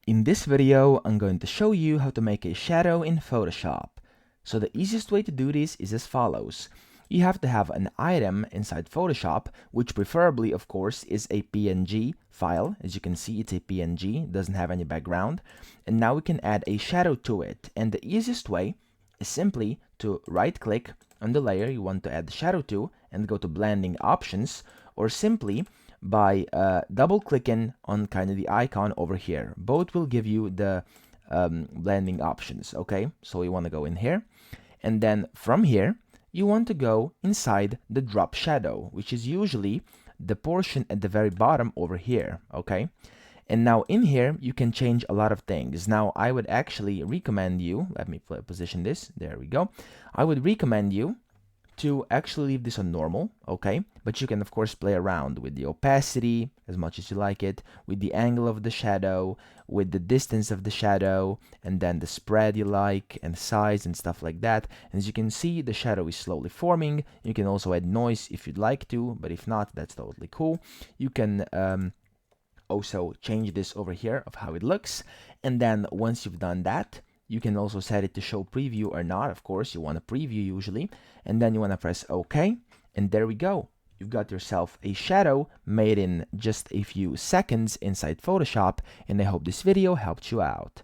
In this video, I'm going to show you how to make a shadow in Photoshop. So the easiest way to do this is as follows. You have to have an item inside Photoshop, which preferably, of course, is a PNG file. As you can see, it's a PNG, doesn't have any background. And now we can add a shadow to it. And the easiest way is simply to right-click on the layer you want to add the shadow to and go to Blending Options, or simply by double-clicking on kind of the icon over here. Both will give you the blending options, okay? So we want to go in here, and then from here, you want to go inside the drop shadow, which is usually the portion at the very bottom over here, okay? And now in here, you can change a lot of things. Now, I would actually recommend you, let me position this, there we go. I would recommend you to actually leave this on normal, okay? But you can of course play around with the opacity as much as you like it, with the angle of the shadow, with the distance of the shadow, and then the spread you like, and size and stuff like that. And as you can see, the shadow is slowly forming. You can also add noise if you'd like to, but if not, that's totally cool. You can also change this over here of how it looks. And then once you've done that, you can also set it to show preview or not. Of course, you want to preview usually, and then you want to press OK, and there we go. You've got yourself a shadow made in just a few seconds inside Photoshop, and I hope this video helped you out.